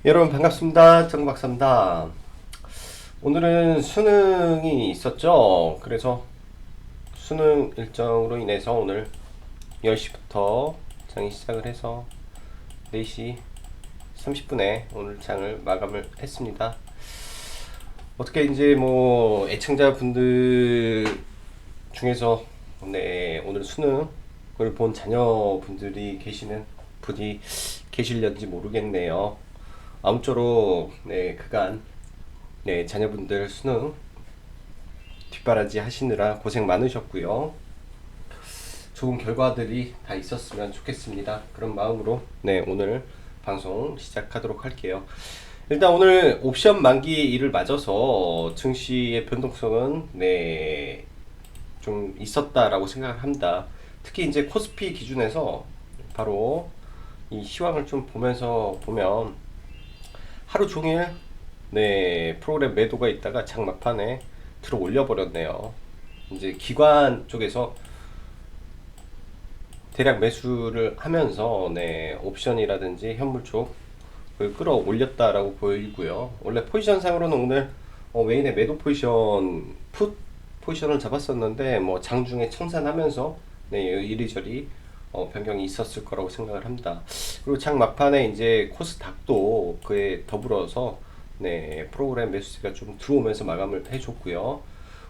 여러분 반갑습니다. 정박사입니다. 오늘은 수능이 있었죠. 그래서 수능 일정으로 인해서 오늘 10시부터 장이 시작을 해서 4시 30분에 오늘 장을 마감을 했습니다. 어떻게 이제 뭐 애청자분들 중에서 오늘 수능을 본 자녀분들이 계시는 분이 계실런지 모르겠네요. 아무쪼록 그간 자녀분들 수능 뒷바라지 하시느라 고생 많으셨고요. 좋은 결과들이 다 있었으면 좋겠습니다. 그런 마음으로 오늘 방송 시작하도록 할게요. 일단 오늘 옵션 만기일을 맞아서 증시의 변동성은 좀 있었다라고 생각을 합니다. 특히 이제 코스피 기준에서 바로 이 시황을 좀 보면서 보면 하루 종일 프로그램 매도가 있다가 장 막판에 들어 올려 버렸네요. 이제 기관 쪽에서 대략 매수를 하면서 옵션이라든지 현물 쪽을 끌어올렸다라고 보이고요. 원래 포지션상으로는 오늘 메인의 매도 포지션 풋 포지션을 잡았었는데 뭐 장중에 청산하면서 이리저리 변경이 있었을 거라고 생각을 합니다. 그리고 장 막판에 이제 코스닥도 그에 더불어서 프로그램 매수세가 좀 들어오면서 마감을 해줬고요.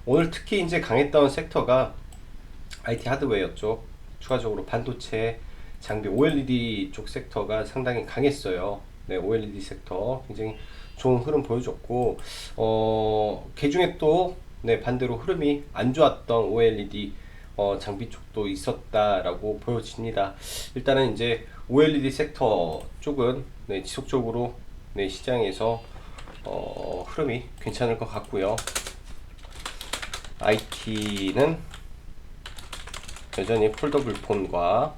오늘 특히 이제 강했던 섹터가 IT 하드웨어 쪽, 추가적으로 반도체, 장비, OLED 쪽 섹터가 상당히 강했어요. OLED 섹터 굉장히 좋은 흐름 보여줬고, 개중에 또 반대로 흐름이 안 좋았던 OLED 장비 쪽도 있었다라고 보여집니다. 일단은 이제 OLED 섹터 쪽은 지속적으로 시장에서 흐름이 괜찮을 것 같고요. IT는 여전히 폴더블 폰과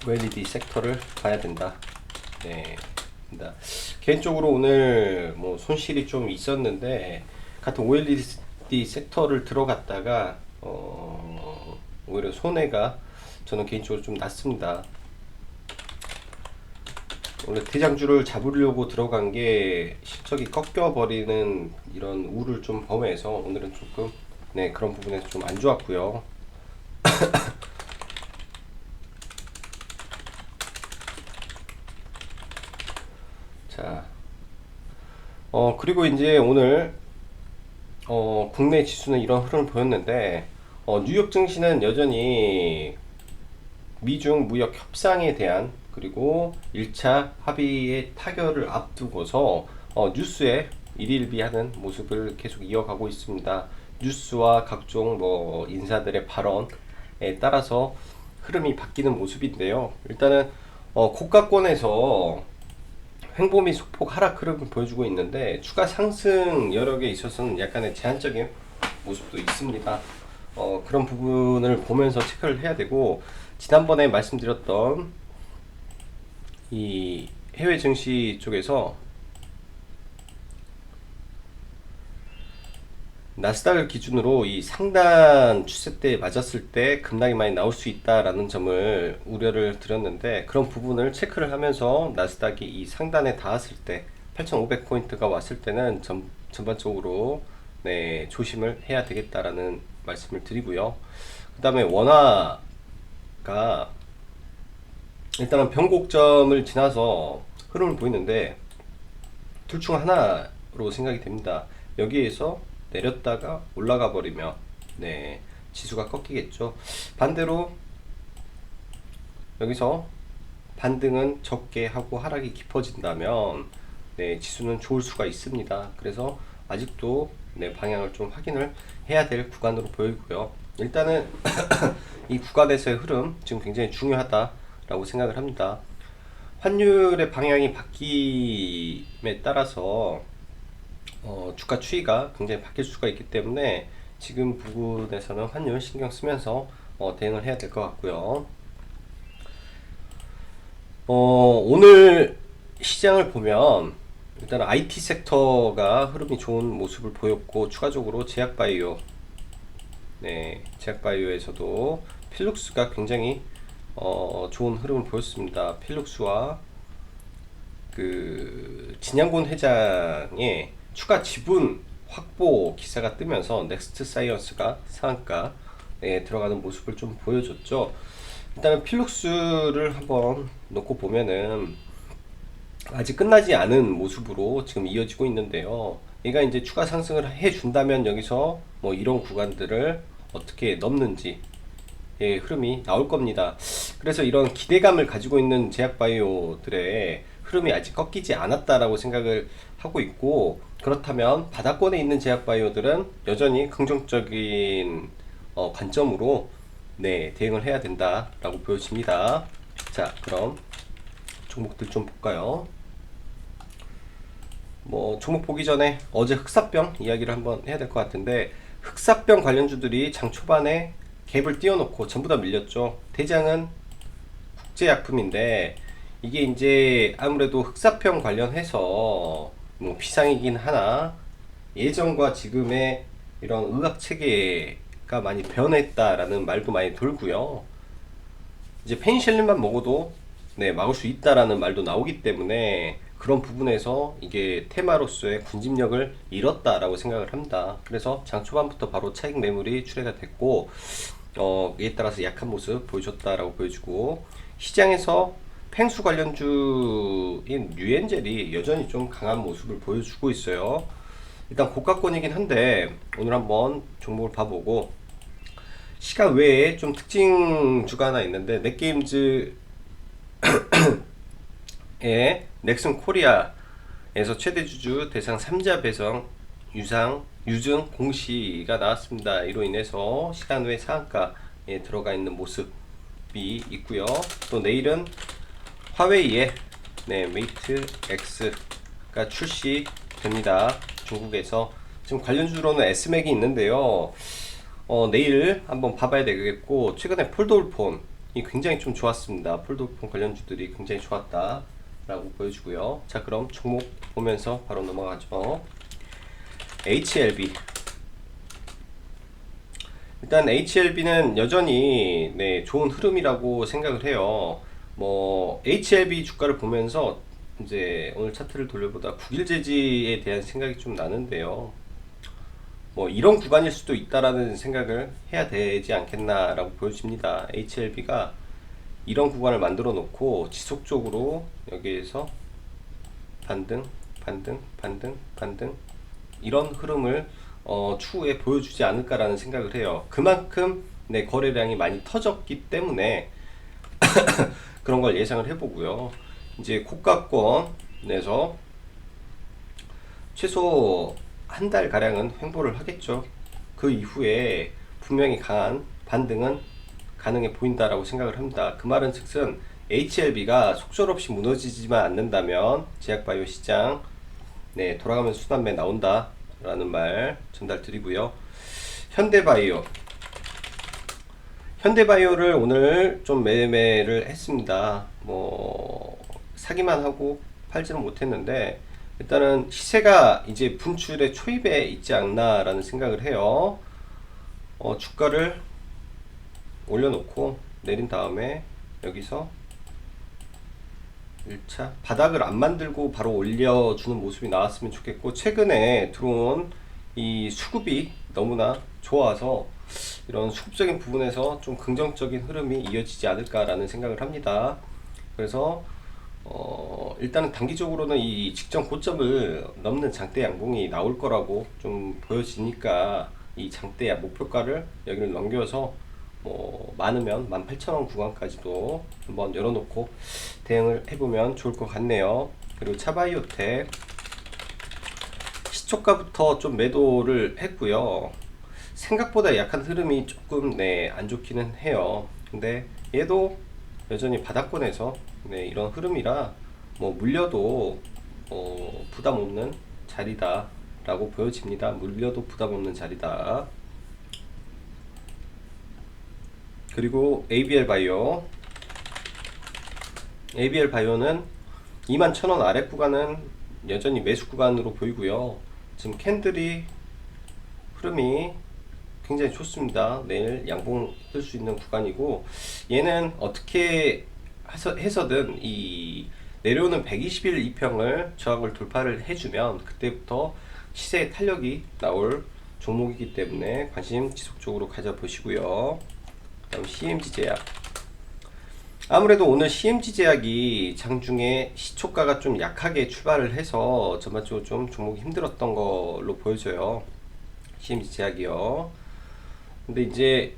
OLED 섹터를 봐야 된다. 개인적으로 오늘 뭐 손실이 좀 있었는데 같은 OLED 섹터를 들어갔다가 오히려 손해가 저는 개인적으로 좀 났습니다. 원래 대장주를 잡으려고 들어간 게 실적이 꺾여버리는 이런 우를 좀 범해서 오늘은 조금 그런 부분에서 좀 안 좋았고요. 자, 그리고 이제 오늘 국내 지수는 이런 흐름을 보였는데 뉴욕 증시는 여전히 미중 무역 협상에 대한 그리고 1차 합의의 타결을 앞두고서 뉴스에 일일비하는 모습을 계속 이어가고 있습니다. 뉴스와 각종 뭐 인사들의 발언에 따라서 흐름이 바뀌는 모습인데요. 일단은 고가권에서 횡보 및 소폭 하락 흐름을 보여주고 있는데 추가 상승 여력에 있어서는 약간의 제한적인 모습도 있습니다. 그런 부분을 보면서 체크를 해야 되고, 지난번에 말씀드렸던 이 해외 증시 쪽에서 나스닥을 기준으로 이 상단 추세대에 맞았을 때 급락이 많이 나올 수 있다라는 점을 우려를 드렸는데, 그런 부분을 체크를 하면서 나스닥이 이 상단에 닿았을 때 8,500포인트가 왔을 때는 전반적으로 조심을 해야 되겠다라는 말씀을 드리고요. 그 다음에 원화가 일단은 변곡점을 지나서 흐름을 보이는데 둘 중 하나로 생각이 됩니다. 여기에서 내렸다가 올라가 버리면 지수가 꺾이겠죠. 반대로 여기서 반등은 적게 하고 하락이 깊어진다면 지수는 좋을 수가 있습니다. 그래서 아직도 방향을 좀 확인을 해야 될 구간으로 보이고요. 일단은 이 구간에서의 흐름 지금 굉장히 중요하다라고 생각을 합니다. 환율의 방향이 바뀜에 따라서 주가 추이가 굉장히 바뀔 수가 있기 때문에 지금 부분에서는 환율 신경 쓰면서 대응을 해야 될 것 같고요. 오늘 시장을 보면 일단 IT 섹터가 흐름이 좋은 모습을 보였고, 추가적으로 제약바이오, 제약바이오에서도 필룩스가 굉장히 좋은 흐름을 보였습니다. 필룩스와 그 진양곤 회장의 추가 지분 확보 기사가 뜨면서 넥스트 사이언스가 상한가에 들어가는 모습을 좀 보여줬죠. 일단은 필룩스를 한번 놓고 보면은 아직 끝나지 않은 모습으로 지금 이어지고 있는데요. 얘가 이제 추가 상승을 해준다면 여기서 뭐 이런 구간들을 어떻게 넘는지 예, 흐름이 나올 겁니다. 그래서 이런 기대감을 가지고 있는 제약바이오들의 흐름이 아직 꺾이지 않았다라고 생각을 하고 있고, 그렇다면 바닥권에 있는 제약바이오들은 여전히 긍정적인 관점으로 네, 대응을 해야 된다라고 보여집니다. 자, 그럼 종목들 좀 볼까요? 뭐 종목 보기 전에 어제 흑사병 이야기를 한번 해야 될 것 같은데, 흑사병 관련주들이 장 초반에 갭을 띄워놓고 전부 다 밀렸죠. 대장은 국제약품인데 이게 이제 아무래도 흑사병 관련해서 뭐 비상이긴 하나 예전과 지금의 이런 의학 체계가 많이 변했다라는 말도 많이 돌고요. 이제 페니실린만 먹어도 네, 막을 수 있다라는 말도 나오기 때문에 그런 부분에서 이게 테마로서의 군집력을 잃었다라고 생각을 합니다. 그래서 장 초반부터 바로 차익 매물이 출회가 됐고, 이에 따라서 약한 모습 보여줬다라고 보여주고, 시장에서 펭수 관련주인 뉴엔젤이 여전히 좀 강한 모습을 보여주고 있어요. 일단 고가권이긴 한데 오늘 한번 종목을 봐보고, 시간 외에 좀 특징주가 하나 있는데 넷게임즈 의 넥슨 코리아에서 최대 주주 대상 3자 배정 유증 공시가 나왔습니다. 이로 인해서 시간 외 상한가에 들어가 있는 모습이 있고요. 또 내일은 화웨이의 네, 메이트 X가 출시됩니다. 중국에서 지금 관련주로는 S맥이 있는데요. 내일 한번 봐봐야 되겠고, 최근에 폴더폰이 굉장히 좀 좋았습니다. 폴더폰 관련주들이 굉장히 좋았다 라고 보여주고요. 자, 그럼 종목 보면서 바로 넘어가죠. HLB. 일단 HLB는 여전히 네, 좋은 흐름이라고 생각을 해요. 뭐 HLB 주가를 보면서 이제 오늘 차트를 돌려보다 국일제지에 대한 생각이 좀 나는데요. 뭐 이런 구간일 수도 있다라는 생각을 해야 되지 않겠나라고 보여집니다. HLB가 이런 구간을 만들어 놓고 지속적으로 여기에서 반등 이런 흐름을 추후에 보여주지 않을까라는 생각을 해요. 그만큼 네, 거래량이 많이 터졌기 때문에 그런 걸 예상을 해보고요. 이제 고가권에서 최소 한 달 가량은 횡보를 하겠죠. 그 이후에 분명히 강한 반등은 가능해 보인다라고 생각을 합니다. 그 말은 즉슨 HLB가 속절없이 무너지지만 않는다면 제약바이오 시장 네, 돌아가면서 순환매 나온다 라는 말 전달 드리고요. 현대바이오를 오늘 좀 매매를 했습니다. 뭐 사기만 하고 팔지는 못했는데 일단은 시세가 이제 분출의 초입에 있지 않나 라는 생각을 해요. 주가를 올려놓고 내린 다음에 여기서 1차 바닥을 안 만들고 바로 올려주는 모습이 나왔으면 좋겠고, 최근에 들어온 이 수급이 너무나 좋아서 이런 수급적인 부분에서 좀 긍정적인 흐름이 이어지지 않을까라는 생각을 합니다. 그래서 일단은 단기적으로는 이 직전 고점을 넘는 장대 양봉이 나올 거라고 좀 보여지니까 이 장대 목표가를 여기를 넘겨서 뭐 많으면 18,000원 구간까지도 한번 열어놓고 대응을 해보면 좋을 것 같네요. 그리고 차바이오텍 시초가부터 좀 매도를 했고요. 생각보다 약한 흐름이 조금 네, 안 좋기는 해요. 근데 얘도 여전히 바닥권에서 네, 이런 흐름이라 뭐 물려도 부담 없는 자리다 라고 보여집니다. 물려도 부담 없는 자리다. 그리고 ABL 바이오는 21,000원 아래 구간은 여전히 매수 구간으로 보이고요. 지금 캔들이 흐름이 굉장히 좋습니다. 내일 양봉 뜰 수 있는 구간이고, 얘는 어떻게 해서든 이 내려오는 120일 이평을 저항을 돌파를 해주면 그때부터 시세의 탄력이 나올 종목이기 때문에 관심 지속적으로 가져보시고요. 다음 CMG 제약. 아무래도 오늘 CMG 제약이 장중에 시초가가 좀 약하게 출발을 해서 전반적으로 좀 종목이 힘들었던 걸로 보여져요. CMG 제약이요. 근데 이제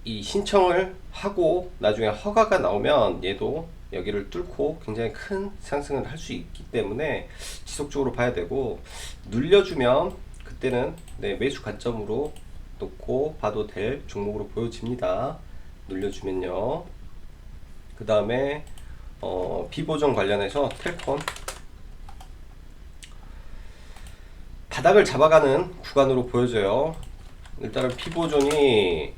이 신청을 하고 나중에 허가가 나오면 얘도 여기를 뚫고 굉장히 큰 상승을 할 수 있기 때문에 지속적으로 봐야 되고, 눌려주면 그때는 네, 매수 관점으로 놓고 봐도 될 종목으로 보여집니다. 눌려주면요. 그 다음에 비보정 관련해서 텔콘 바닥을 잡아가는 구간으로 보여져요. 일단은 피보존이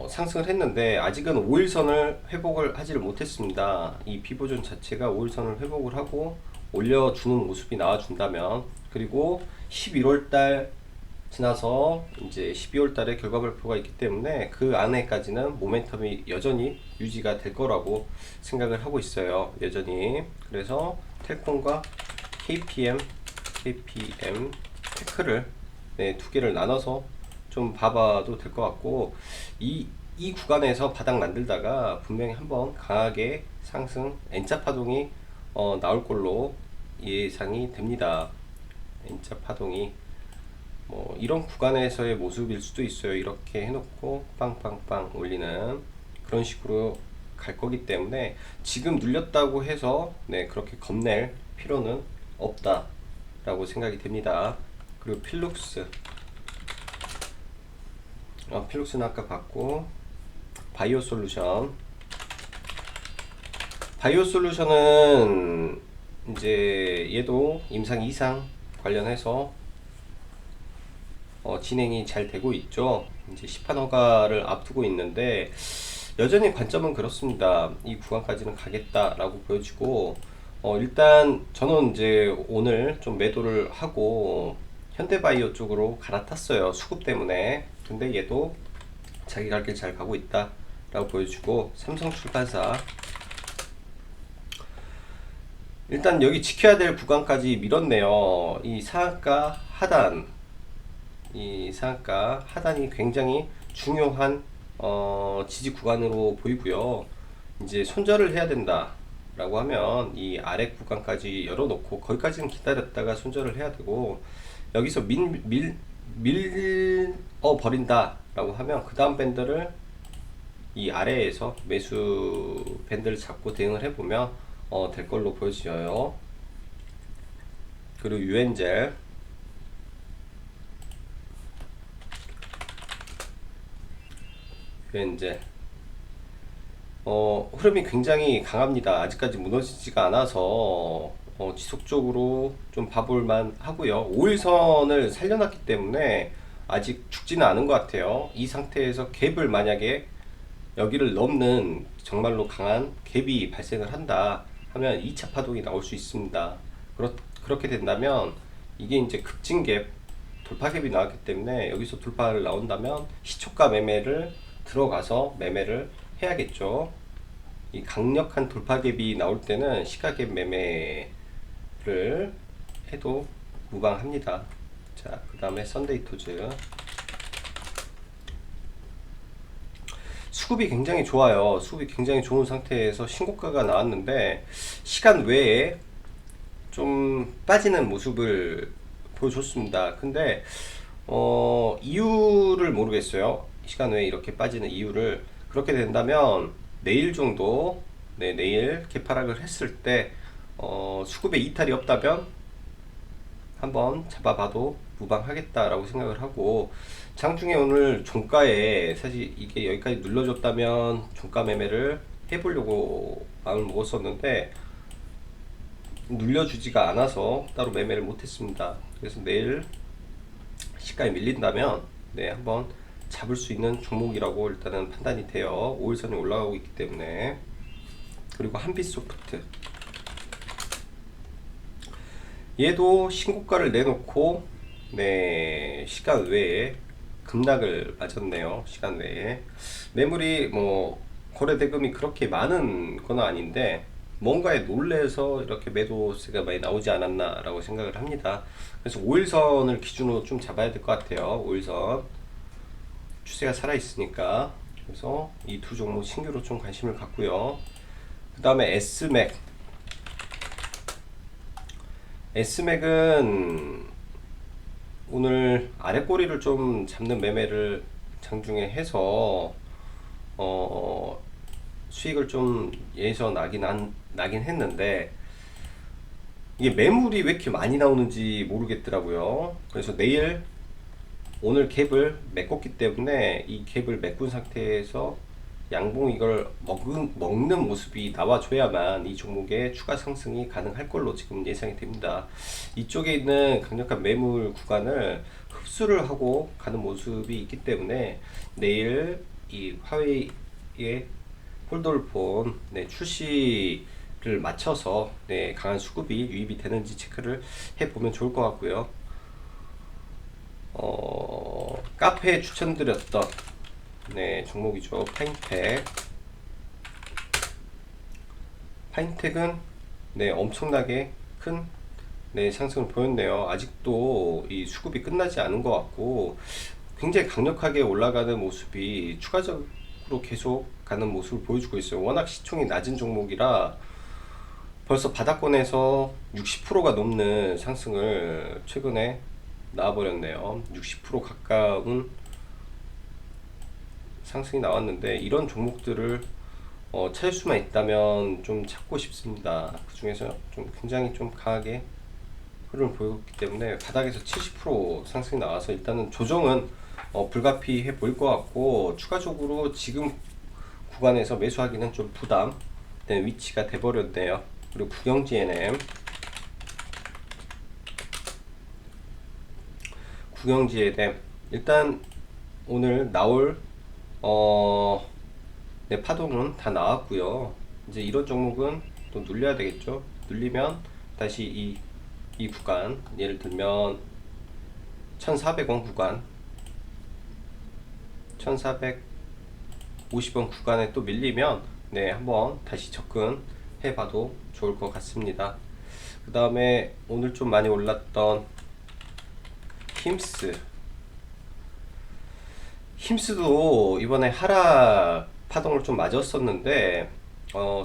상승을 했는데 아직은 5일선을 회복을 하지를 못했습니다. 이 피보존 자체가 5일선을 회복을 하고 올려주는 모습이 나와준다면, 그리고 11월달 지나서 이제 12월달에 결과 발표가 있기 때문에 그 안에까지는 모멘텀이 여전히 유지가 될 거라고 생각을 하고 있어요. 여전히. 그래서 텔콤과 KPM 테크를 네, 두 개를 나눠서 좀 봐봐도 될 것 같고, 이 구간에서 바닥 만들다가 분명히 한번 강하게 상승 N자 파동이 나올 걸로 예상이 됩니다. N자 파동이 뭐 이런 구간에서의 모습일 수도 있어요. 이렇게 해놓고 빵빵빵 올리는 그런 식으로 갈 거기 때문에 지금 눌렸다고 해서 네, 그렇게 겁낼 필요는 없다 라고 생각이 됩니다. 그리고 필룩스, 필룩스는 아까 봤고, 바이오솔루션은 이제 얘도 임상 이상 관련해서 진행이 잘 되고 있죠. 이제 시판 허가를 앞두고 있는데 여전히 관점은 그렇습니다. 이 구간까지는 가겠다라고 보여지고, 일단 저는 이제 오늘 좀 매도를 하고 현대바이오 쪽으로 갈아탔어요. 수급 때문에. 근데 얘도 자기 갈 길 잘 가고 있다 라고 보여주고, 삼성출판사 일단 여기 지켜야 될 구간까지 밀었네요. 이 상한가 하단이 굉장히 중요한 지지 구간으로 보이고요. 이제 손절을 해야 된다 라고 하면 이 아래 구간까지 열어놓고 거기까지는 기다렸다가 손절을 해야 되고, 여기서 버린다 라고 하면 그 다음 밴드를 이 아래에서 매수 밴드를 잡고 대응을 해보면 될 걸로 보여져요. 그리고 유엔젤 흐름이 굉장히 강합니다. 아직까지 무너지지가 않아서 지속적으로 좀 봐볼만 하고요. 5일선을 살려놨기 때문에 아직 죽지는 않은 것 같아요. 이 상태에서 갭을 만약에 여기를 넘는 정말로 강한 갭이 발생을 한다 하면 2차 파동이 나올 수 있습니다. 그렇게 된다면 이게 이제 급진갭, 돌파갭이 나왔기 때문에 여기서 돌파를 나온다면 시초가 매매를 들어가서 매매를 해야겠죠. 이 강력한 돌파갭이 나올 때는 시가갭 매매를 해도 무방합니다. 자, 그 다음에 썬데이토즈. 수급이 굉장히 좋아요. 수급이 굉장히 좋은 상태에서 신고가가 나왔는데 시간 외에 좀 빠지는 모습을 보여줬습니다. 근데 이유를 모르겠어요. 시간 외에 이렇게 빠지는 이유를. 그렇게 된다면 내일 정도, 네, 내일 개파락을 했을 때 수급에 이탈이 없다면 한번 잡아봐도 무방하겠다라고 생각을 하고, 장중에 오늘 종가에 사실 이게 여기까지 눌러줬다면 종가 매매를 해보려고 마음을 먹었었는데 눌려주지가 않아서 따로 매매를 못했습니다. 그래서 내일 시가에 밀린다면 네, 한번 잡을 수 있는 종목이라고 일단은 판단이 돼요. 5일선이 올라가고 있기 때문에. 그리고 한빛소프트, 얘도 신고가를 내놓고 네, 시간 외에 급락을 맞았네요. 시간 외에 매물이 뭐 거래 대금이 그렇게 많은 건 아닌데 뭔가에 놀래서 이렇게 매도세가 많이 나오지 않았나라고 생각을 합니다. 그래서 5일선을 기준으로 좀 잡아야 될 것 같아요. 5일선 추세가 살아 있으니까. 그래서 이 두 종목 신규로 좀 관심을 갖고요. 그 다음에 S맥은 오늘 아래 꼬리를 좀 잡는 매매를 장중에 해서 수익을 좀 예서 나긴 했는데 이게 매물이 왜 이렇게 많이 나오는지 모르겠더라고요. 그래서 오늘 갭을 메꿨기 때문에 이 갭을 메꾼 상태에서 양봉 이걸 먹는 모습이 나와줘야만 이 종목의 추가 상승이 가능할 걸로 지금 예상이 됩니다. 이쪽에 있는 강력한 매물 구간을 흡수를 하고 가는 모습이 있기 때문에 내일 이 화웨이의 폴더폰 출시를 맞춰서 강한 수급이 유입이 되는지 체크를 해보면 좋을 것 같고요. 카페에 추천드렸던 종목이죠. 파인텍은 엄청나게 큰 상승을 보였네요. 아직도 이 수급이 끝나지 않은 것 같고 굉장히 강력하게 올라가는 모습이 추가적으로 계속 가는 모습을 보여주고 있어요. 워낙 시총이 낮은 종목이라 벌써 바닥권에서 60%가 넘는 상승을 최근에 나와버렸네요. 60% 가까운 상승이 나왔는데 이런 종목들을 찾을 수만 있다면 좀 찾고 싶습니다. 그 중에서 좀 굉장히 좀 강하게 흐름을 보였기 때문에 바닥에서 70% 상승이 나와서 일단은 조정은 불가피해 보일 것 같고 추가적으로 지금 구간에서 매수하기는 좀 부담된 위치가 돼버렸네요. 그리고 구경지에 일단 오늘 나올 파동은 다 나왔고요. 이제 이런 종목은 또 눌려야 되겠죠. 눌리면 다시 이 구간, 예를 들면 1400원 구간, 1450원 구간에 또 밀리면 한번 다시 접근해 봐도 좋을 것 같습니다. 그 다음에 오늘 좀 많이 올랐던 힘스도 이번에 하락 파동을 좀 맞았었는데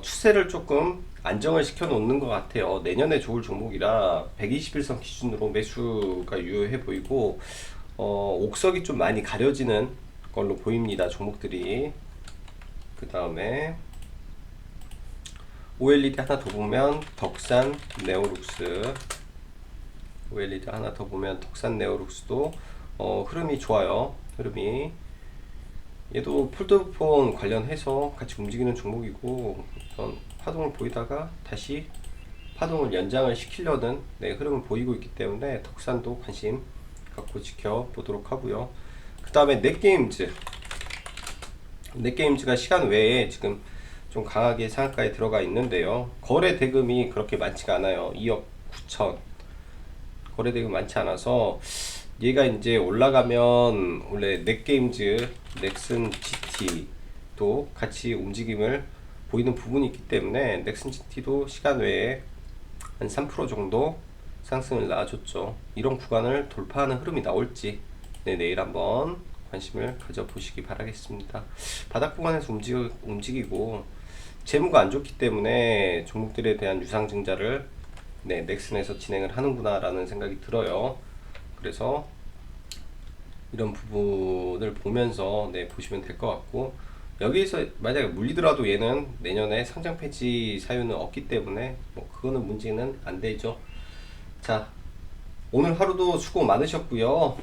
추세를 조금 안정을 시켜 놓는 것 같아요. 내년에 좋을 종목이라 121선 기준으로 매수가 유효해 보이고 옥석이 좀 많이 가려지는 걸로 보입니다. 종목들이. 그 다음에 OLED 하나 더 보면 덕산 네오룩스도 흐름이 좋아요. 흐름이 얘도 폴더폰 관련해서 같이 움직이는 종목이고 어떤 파동을 보이다가 다시 파동을 연장을 시키려는 흐름을 보이고 있기 때문에 덕산도 관심 갖고 지켜보도록 하고요. 그 다음에 넷게임즈가 시간 외에 지금 좀 강하게 상한가에 들어가 있는데요. 거래 대금이 그렇게 많지가 않아요. 2억 9천 거래 대금이 많지 않아서 얘가 이제 올라가면 원래 넷게임즈, 넥슨 GT도 같이 움직임을 보이는 부분이 있기 때문에 넥슨 GT도 시간 외에 한 3% 정도 상승을 나와줬죠. 이런 구간을 돌파하는 흐름이 나올지 내일 한번 관심을 가져보시기 바라겠습니다. 바닥 구간에서 움직이고 재무가 안 좋기 때문에 종목들에 대한 유상증자를 넥슨에서 진행을 하는구나 라는 생각이 들어요. 그래서 이런 부분을 보면서 보시면 될 것 같고 여기서 만약에 물리더라도 얘는 내년에 상장 폐지 사유는 없기 때문에 그거는 문제는 안 되죠. 자, 오늘 하루도 수고 많으셨고요.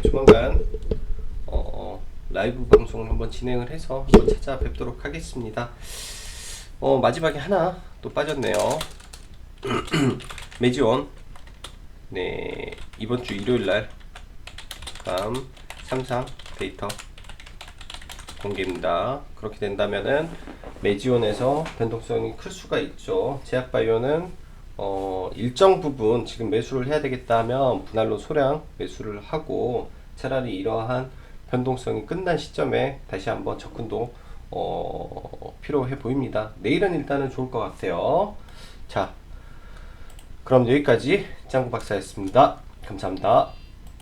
조만간 라이브 방송을 한번 진행을 해서 한번 찾아뵙도록 하겠습니다. 마지막에 하나 또 빠졌네요. 매지원 이번 주 일요일날 삼상 데이터 공개입니다. 그렇게 된다면은 매지원에서 변동성이 클 수가 있죠. 제약바이오는 일정 부분 지금 매수를 해야 되겠다 하면 분할로 소량 매수를 하고 차라리 이러한 변동성이 끝난 시점에 다시 한번 접근도 필요해 보입니다. 내일은 일단은 좋을 것 같아요. 자, 그럼 여기까지 짱구 박사였습니다. 감사합니다.